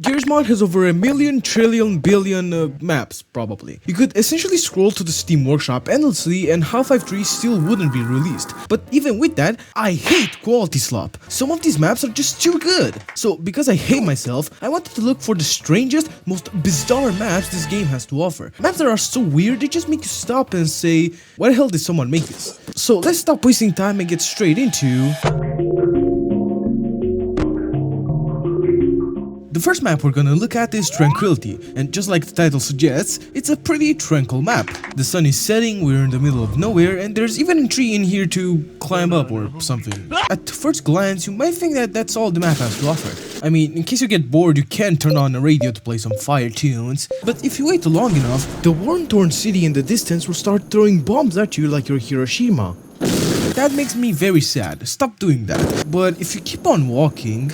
GMod has over a million, trillion, billion maps, probably. You could essentially scroll to the Steam Workshop endlessly and Half-Life 3 still wouldn't be released. But even with that, I hate quality slop. Some of these maps are just too good. So because I hate myself, I wanted to look for the strangest, most bizarre maps this game has to offer. Maps that are so weird, they just make you stop and say, why the hell did someone make this? So let's stop wasting time and get straight into... The first map we're gonna look at is Tranquility, and just like the title suggests, it's a pretty tranquil map. The sun is setting, we're in the middle of nowhere, and there's even a tree in here to climb up or something. At first glance, you might think that that's all the map has to offer. I mean, in case you get bored, you can turn on a radio to play some fire tunes, but if you wait long enough, the war-torn city in the distance will start throwing bombs at you like you're Hiroshima. That makes me very sad, stop doing that. But if you keep on walking,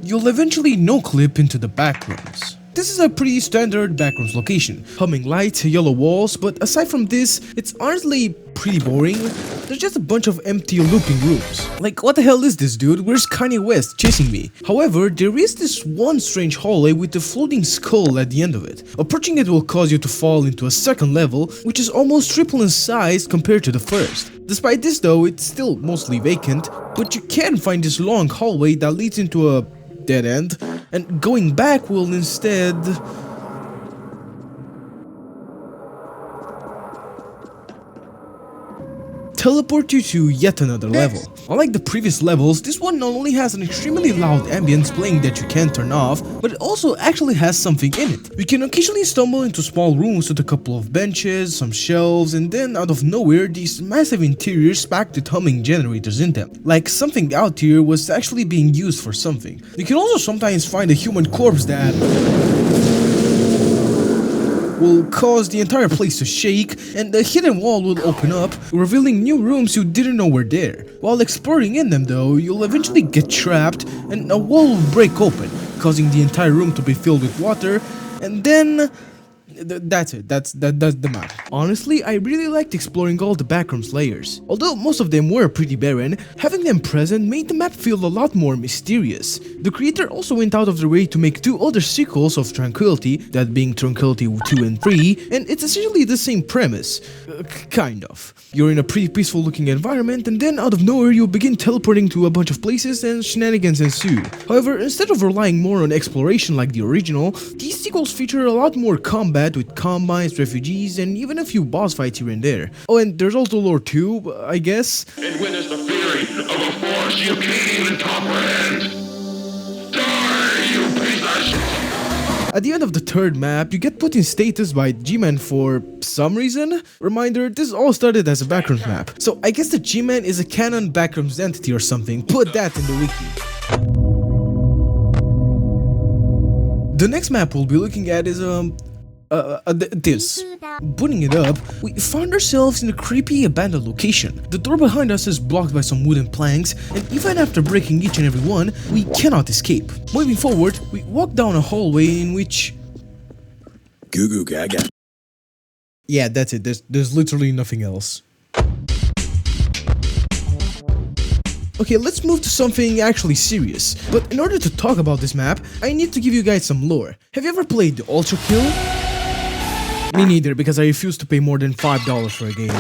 you'll eventually no-clip into the backrooms. This is a pretty standard backrooms location. Humming lights, yellow walls, but aside from this, it's honestly pretty boring. There's just a bunch of empty looping rooms. Like, what the hell is this, dude? Where's Kanye West chasing me? However, there is this one strange hallway with a floating skull at the end of it. Approaching it will cause you to fall into a second level, which is almost triple in size compared to the first. Despite this though, it's still mostly vacant, but you can find this long hallway that leads into a dead end, and going back will instead teleport you to yet another level. Unlike the previous levels, this one not only has an extremely loud ambience playing that you can't turn off, but it also actually has something in it. You can occasionally stumble into small rooms with a couple of benches, some shelves, and then out of nowhere these massive interiors packed with humming generators in them. Like something out here was actually being used for something. You can also sometimes find a human corpse that will cause the entire place to shake, and the hidden wall will open up, revealing new rooms you didn't know were there. While exploring in them though, you'll eventually get trapped and a wall will break open, causing the entire room to be filled with water, and then... that's it, that's the map. Honestly, I really liked exploring all the backrooms layers. Although most of them were pretty barren, having them present made the map feel a lot more mysterious. The creator also went out of their way to make two other sequels of Tranquility, that being Tranquility 2 and 3, and it's essentially the same premise. Kind of. You're in a pretty peaceful looking environment, and then out of nowhere you begin teleporting to a bunch of places and shenanigans ensue. However, instead of relying more on exploration like the original, these sequels feature a lot more combat with combines, refugees, and even a few boss fights here and there. Oh, and there's also lore too, I guess. And witness the fury of a force you can't even comprehend. Die, you piece of shit! At the end of the third map, you get put in status by G-Man for some reason. Reminder, this all started as a backrooms map. So I guess the G-Man is a canon backrooms entity or something. Put that in the wiki. The next map we'll be looking at is this. Booting it up, we found ourselves in a creepy abandoned location. The door behind us is blocked by some wooden planks, and even after breaking each and every one, we cannot escape. Moving forward, we walk down a hallway in which... Goo goo gaga. Yeah, that's it, there's literally nothing else. Okay, let's move to something actually serious. But in order to talk about this map, I need to give you guys some lore. Have you ever played the Ultra Kill? Me neither, because I refuse to pay more than $5 for a game.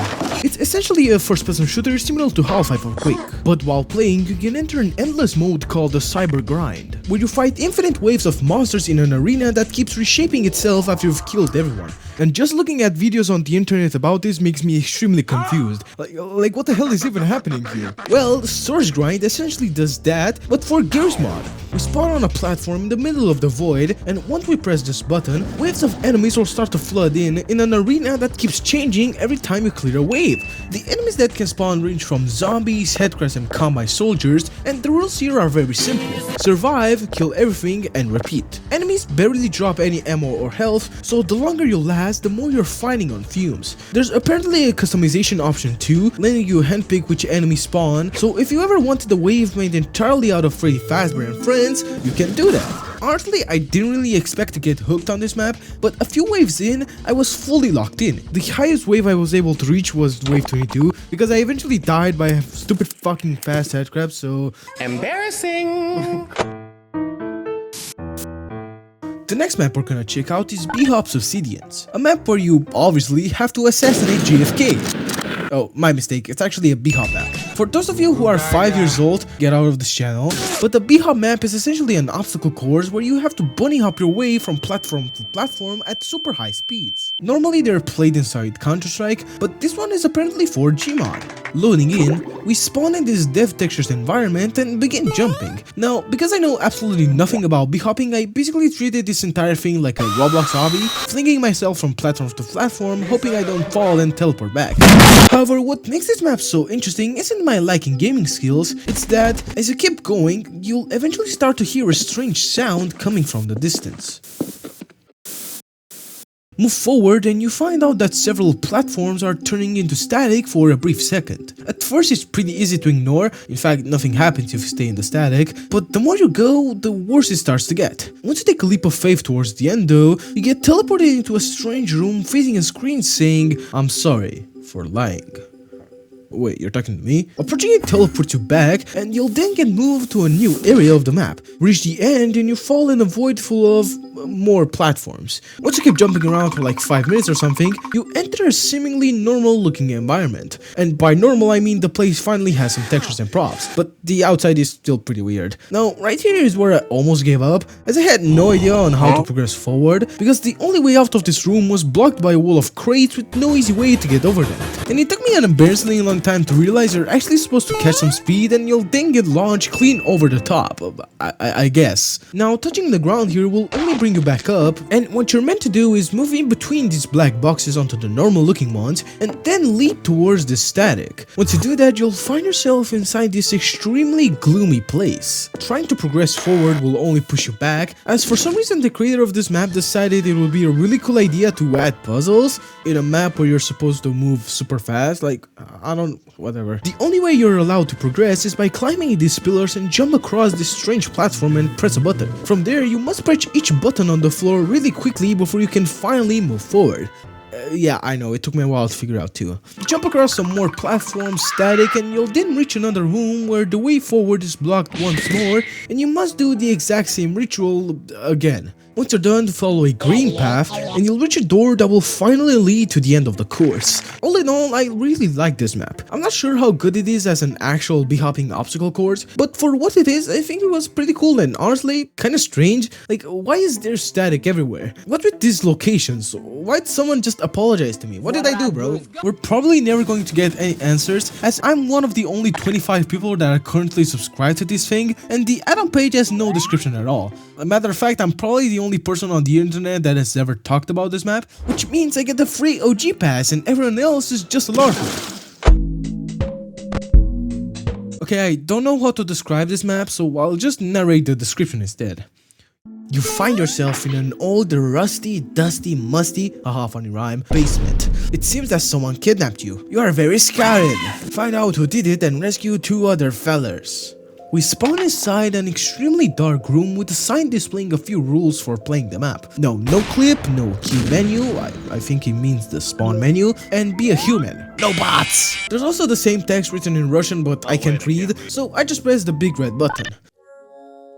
It's essentially a first-person shooter similar to Half-Life or Quake, but while playing, you can enter an endless mode called the Grind, where you fight infinite waves of monsters in an arena that keeps reshaping itself after you've killed everyone. And just looking at videos on the internet about this makes me extremely confused. Like what the hell is even happening here? Well, Sourcegrind essentially does that, but for Garry's mod. We spawn on a platform in the middle of the void, and once we press this button, waves of enemies will start to flood in an arena that keeps changing every time you clear a wave. The enemies that can spawn range from zombies, headcrabs, and combine soldiers, and the rules here are very simple. Survive, kill everything, and repeat. Enemies barely drop any ammo or health, so the longer you last, the more you're fighting on fumes. There's apparently a customization option too, letting you handpick which enemies spawn, so if you ever wanted a wave made entirely out of Freddy Fazbear and friends, you can do that. Honestly, I didn't really expect to get hooked on this map, but a few waves in, I was fully locked in. The highest wave I was able to reach was wave 22, because I eventually died by a stupid fucking fast headcrab, so... Embarrassing! The next map we're gonna check out is Bhop Subsidence, a map where you obviously have to assassinate JFK. Oh, my mistake, it's actually a Bhop map. For those of you who are 5 years old, get out of this channel, but the Bhop map is essentially an obstacle course where you have to bunny hop your way from platform to platform at super high speeds. Normally they're played inside Counter-Strike, but this one is apparently for GMod. Loading in, we spawn in this dev textures environment and begin jumping. Now, because I know absolutely nothing about bhopping, I basically treated this entire thing like a Roblox hobby, flinging myself from platform to platform, hoping I don't fall and teleport back. However, what makes this map so interesting isn't my lacking gaming skills, it's that as you keep going, you'll eventually start to hear a strange sound coming from the distance. Move forward and you find out that several platforms are turning into static for a brief second. At first it's pretty easy to ignore, in fact nothing happens if you stay in the static, but the more you go, the worse it starts to get. Once you take a leap of faith towards the end though, you get teleported into a strange room facing a screen saying, "I'm sorry for lying." Wait, you're talking to me? Approaching it teleports you back, and you'll then get moved to a new area of the map. Reach the end and you fall in a void full of more platforms. Once you keep jumping around for like 5 minutes or something, you enter a seemingly normal looking environment. And by normal I mean the place finally has some textures and props, but the outside is still pretty weird. Now right here is where I almost gave up, as I had no idea on how to progress forward, because the only way out of this room was blocked by a wall of crates with no easy way to get over them. And it took me an embarrassingly long time to realize you're actually supposed to catch some speed and you'll then get launched clean over the top, I guess. Now touching the ground here will only bring you back up, and what you're meant to do is move in between these black boxes onto the normal looking ones and then leap towards the static. Once you do that, you'll find yourself inside this extremely gloomy place. Trying to progress forward will only push you back, as for some reason the creator of this map decided it would be a really cool idea to add puzzles in a map where you're supposed to move super fast. Like, whatever. The only way you're allowed to progress is by climbing these pillars and jump across this strange platform and press a button. From there, you must press each button on the floor really quickly before you can finally move forward. Yeah, I know, it took me a while to figure out too. You jump across some more platforms, static, and you'll then reach another room where the way forward is blocked once more, and you must do the exact same ritual again. Once you're done, follow a green path, and you'll reach a door that will finally lead to the end of the course. All in all, I really like this map. I'm not sure how good it is as an actual bhopping obstacle course, but for what it is, I think it was pretty cool and honestly, kinda strange. Like, why is there static everywhere? What with these locations? Why'd someone just apologize to me? What did I do, bro? We're probably never going to get any answers, as I'm one of the only 25 people that are currently subscribed to this thing, and the add-on page has no description at all. As a matter of fact, I'm probably the only person on the internet that has ever talked about this map, which means I get the free OG pass and everyone else is just a larper. Okay, I don't know how to describe this map, so I'll just narrate the description instead. You find yourself in an old, rusty, dusty, musty, haha funny rhyme, basement. It seems that someone kidnapped you. You are very scared. Find out who did it and rescue 2 other fellers. We spawn inside an extremely dark room with a sign displaying a few rules for playing the map. No clip, no key menu, I think it means the spawn menu, and be a human. No bots! There's also the same text written in Russian but I can't read, so I just press the big red button.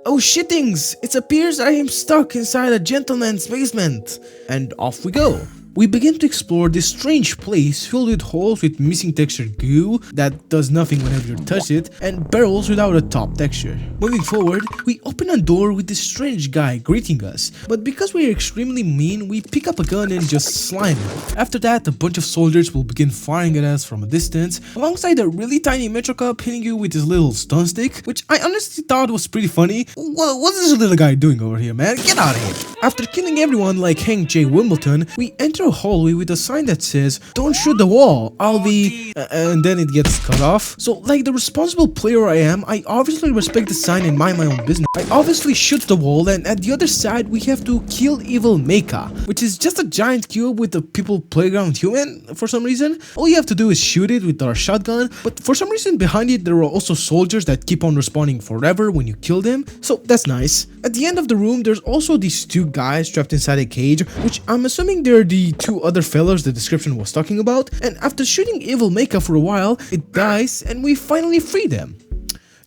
Oh shittings! It appears I am stuck inside a gentleman's basement. And off we go. We begin to explore this strange place filled with holes with missing textured goo that does nothing whenever you touch it, and barrels without a top texture. Moving forward, we open a door with this strange guy greeting us, but because we are extremely mean, we pick up a gun and just slime him. After that, a bunch of soldiers will begin firing at us from a distance, alongside a really tiny Metro Cup hitting you with his little stun stick, which I honestly thought was pretty funny. What's this little guy doing over here, man? Get out of here! After killing everyone like Hank J. Wimbledon, we enter a hallway with a sign that says, "Don't shoot the wall, I'll be..." and then it gets cut off. So like the responsible player I am, I obviously respect the sign and mind my own business. I obviously shoot the wall, and at the other side we have to kill evil Maeika, which is just a giant cube with a people playground human for some reason. All you have to do is shoot it with our shotgun, but for some reason behind it there are also soldiers that keep on respawning forever when you kill them, so that's nice. At the end of the room there's also these 2 guys trapped inside a cage, which I'm assuming they're the 2 other fellas the description was talking about, and after shooting evil Maeika for a while, it dies and we finally free them.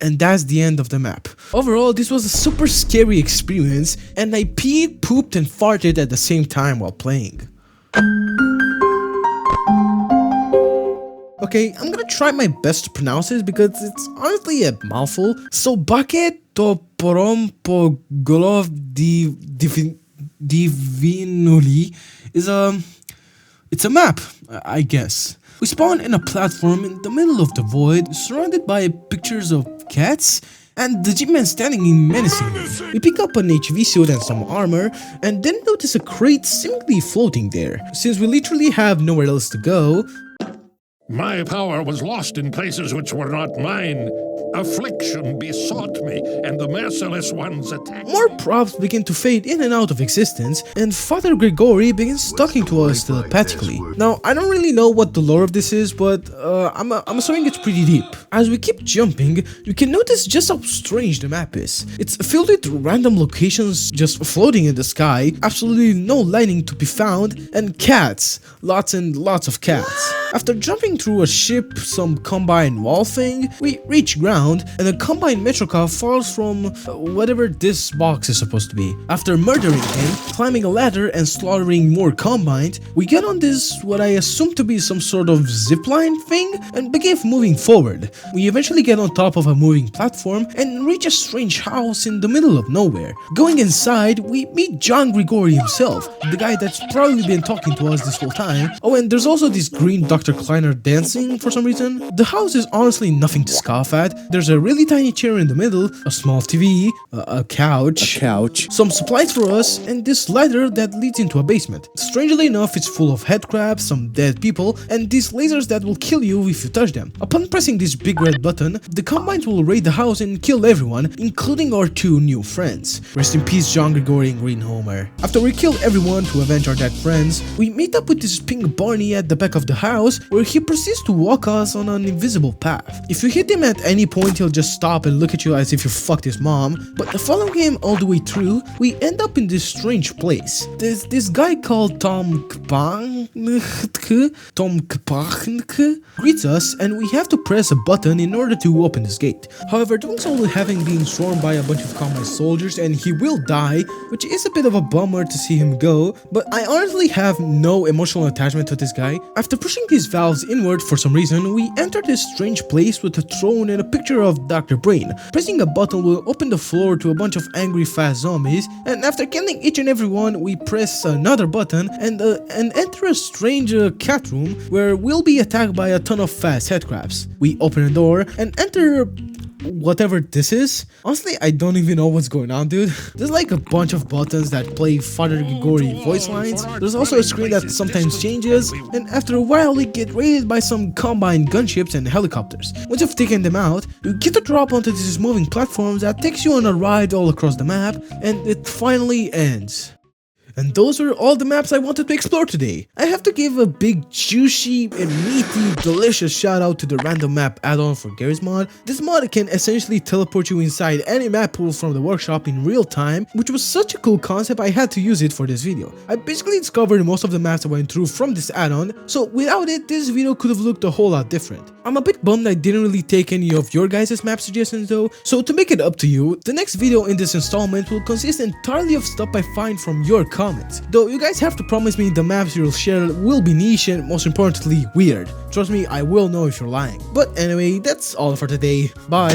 And that's the end of the map. Overall, this was a super scary experience, and I peed, pooped, and farted at the same time while playing. Okay, I'm gonna try my best to pronounce this because it's honestly a mouthful. Sobake, Toporom, Golove, Dvinuli is it's a map, I guess. We spawn in a platform in the middle of the void, surrounded by pictures of cats and the G-Man standing in menacingly. We pick up an HV suit and some armor, and then notice a crate seemingly floating there. Since we literally have nowhere else to go, My power was lost in places which were not mine. Affliction besought me, and the merciless ones attacked. more props begin to fade in and out of existence, and Father Gregory begins talking to us telepathically. Now, I don't really know what the lore of this is, but I'm assuming it's pretty deep. As we keep jumping, you can notice just how strange the map is. It's filled with random locations just floating in the sky, absolutely no lighting to be found, and cats. Lots and lots of cats. After jumping through a ship, some combine wall thing, we reach ground, and a combine Metroca falls from whatever this box is supposed to be. After murdering him, climbing a ladder, and slaughtering more combines, we get on this, what I assume to be some sort of zipline thing, and begin moving forward. We eventually get on top of a moving platform and reach a strange house in the middle of nowhere. Going inside, we meet John Grigori himself, the guy that's probably been talking to us this whole time. Oh, and there's also this green Dr. Kleiner dancing for some reason. The house is honestly nothing to scoff at. There's a really tiny chair in the middle, a small TV, a couch, some supplies for us, and this ladder that leads into a basement. Strangely enough, it's full of head crabs, some dead people, and these lasers that will kill you if you touch them. Upon pressing this big red button, the combines will raid the house and kill everyone, including our two new friends. Rest in peace, John Grigori and Green Homer. After we kill everyone to avenge our dead friends, we meet up with this pink Barney at the back of the house, where he proceeds to walk us on an invisible path. If you hit him at any point, he'll just stop and look at you as if you fucked his mom, but following him all the way through, we end up in this strange place. There's this guy called Tom Kpachnk greets us, and we have to press a button in order to open this gate. However, doing so will having been swarmed by a bunch of combine soldiers, and he will die, which is a bit of a bummer to see him go, but I honestly have no emotional attachment to this guy. After pushing these valves inward for some reason, we enter this strange place with a throne and a picture of Dr. Brain. Pressing a button will open the floor to a bunch of angry fast zombies, and after killing each and every one, we press another button and enter a strange cat room where we'll be attacked by a ton of fast headcrabs. We open a door and enter whatever this is. Honestly, I don't even know what's going on, dude. There's like a bunch of buttons that play Father Grigori voice lines. There's also a screen that sometimes changes, and after a while we get raided by some combined gunships and helicopters. Once you've taken them out, you get to drop onto these moving platforms that takes you on a ride all across the map, and it finally ends. And those were all the maps I wanted to explore today. I have to give a big, juicy, and meaty, delicious shout out to the random map add-on for Garry's mod. This mod can essentially teleport you inside any map pool from the workshop in real time, which was such a cool concept I had to use it for this video. I basically discovered most of the maps I went through from this add-on, so without it, this video could have looked a whole lot different. I'm a bit bummed I didn't really take any of your guys' map suggestions though, so to make it up to you, the next video in this installment will consist entirely of stuff I find from your comments. Though you guys have to promise me the maps you'll share will be niche and most importantly weird. Trust me, I will know if you're lying. But anyway, that's all for today. Bye.